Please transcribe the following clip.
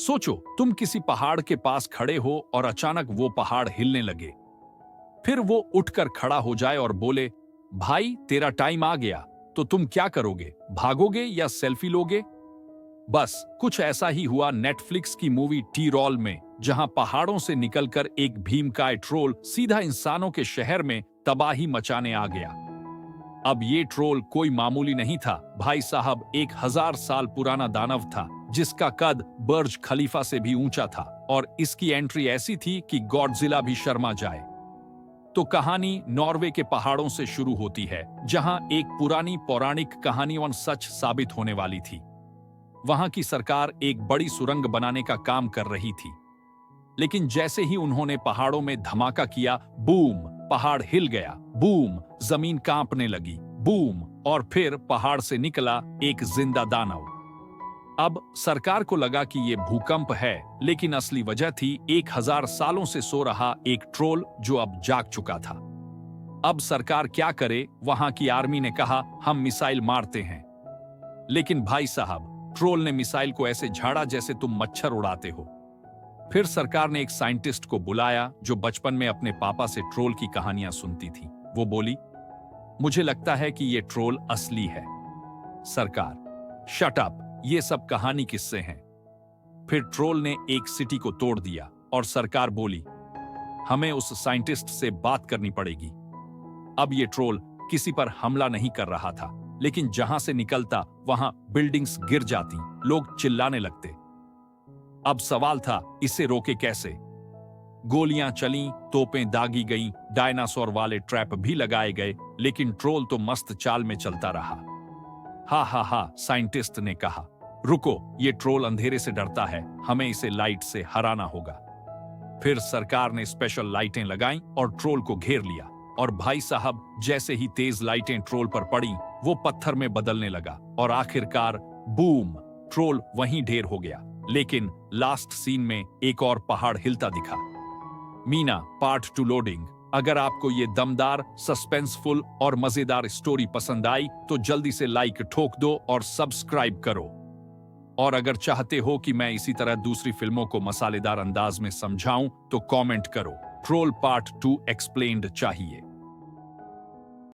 सोचो, तुम किसी पहाड़ के पास खड़े हो और अचानक वो पहाड़ हिलने लगे। फिर वो उठकर खड़ा हो जाए और बोले, भाई तेरा टाइम आ गया। तो तुम क्या करोगे? भागोगे या सेल्फी लोगे? बस कुछ ऐसा ही हुआ नेटफ्लिक्स की मूवी टी-रॉल में, जहां पहाड़ों से निकलकर एक भीमकाय ट्रोल सीधा इंसानों के शहर में तबाही मचाने आ गया। अब ये ट्रोल कोई मामूली नहीं था भाई साहब, 1000 साल पुराना दानव था जिसका कद बर्ज खलीफा से भी ऊंचा था और इसकी एंट्री ऐसी थी कि गॉडजिला भी शर्मा जाए। तो कहानी नॉर्वे के पहाड़ों से शुरू होती है, जहां एक पुरानी पौराणिक कहानी और सच साबित होने वाली थी। वहां की सरकार एक बड़ी सुरंग बनाने का काम कर रही थी, लेकिन जैसे ही उन्होंने पहाड़ों में धमाका किया, बूम, पहाड़ हिल गया। बूम, जमीन कांपने लगी। बूम, और फिर पहाड़ से निकला एक जिंदा दानव। अब सरकार को लगा कि यह भूकंप है, लेकिन असली वजह थी 1000 सालों से सो रहा एक ट्रोल जो अब जाग चुका था। अब सरकार क्या करे? वहां की आर्मी ने कहा, हम मिसाइल मारते हैं। लेकिन भाई साहब, ट्रोल ने मिसाइल को ऐसे झाड़ा जैसे तुम मच्छर उड़ाते हो। फिर सरकार ने एक साइंटिस्ट को बुलाया जो बचपन में अपने पापा से ट्रोल की कहानियां सुनती थी। वो बोली, मुझे लगता है कि ये ट्रोल असली है। सरकार, शट अप, ये सब कहानी किस्से हैं। फिर ट्रोल ने एक सिटी को तोड़ दिया और सरकार बोली, हमें उस साइंटिस्ट से बात करनी पड़ेगी। अब ये ट्रोल किसी पर हमला नहीं कर रहा था, लेकिन जहां से निकलता वहां बिल्डिंग्स गिर जाती, लोग चिल्लाने लगते। अब सवाल था, इसे रोके कैसे? गोलियां चलीं, तोपें दागी गईं, डायनासोर वाले ट्रैप भी लगाए गए, लेकिन ट्रोल तो मस्त चाल में चलता रहा। हा हा हा, साइंटिस्ट ने कहा, रुको, ये ट्रोल अंधेरे से डरता है, हमें इसे लाइट से हराना होगा। फिर सरकार ने स्पेशल लाइटें लगाईं और ट्रोल को घेर लिया। और भाई साहब, जैसे ही तेज लाइटें ट्रोल पर पड़ी, वो पत्थर में बदलने लगा और आखिरकार बूम, ट्रोल वहीं ढेर हो गया। लेकिन लास्ट सीन में एक और पहाड़ हिलता दिखा। Meena, part 2 loading. अगर आपको ये दमदार, सस्पेंसफुल और मजेदार स्टोरी पसंद आई तो जल्दी से लाइक ठोक दो और सब्सक्राइब करो। और अगर चाहते हो कि मैं इसी तरह दूसरी फिल्मों को मसालेदार अंदाज में समझाऊं तो कमेंट करो, ट्रोल पार्ट 2 एक्सप्लेन्ड चाहिए।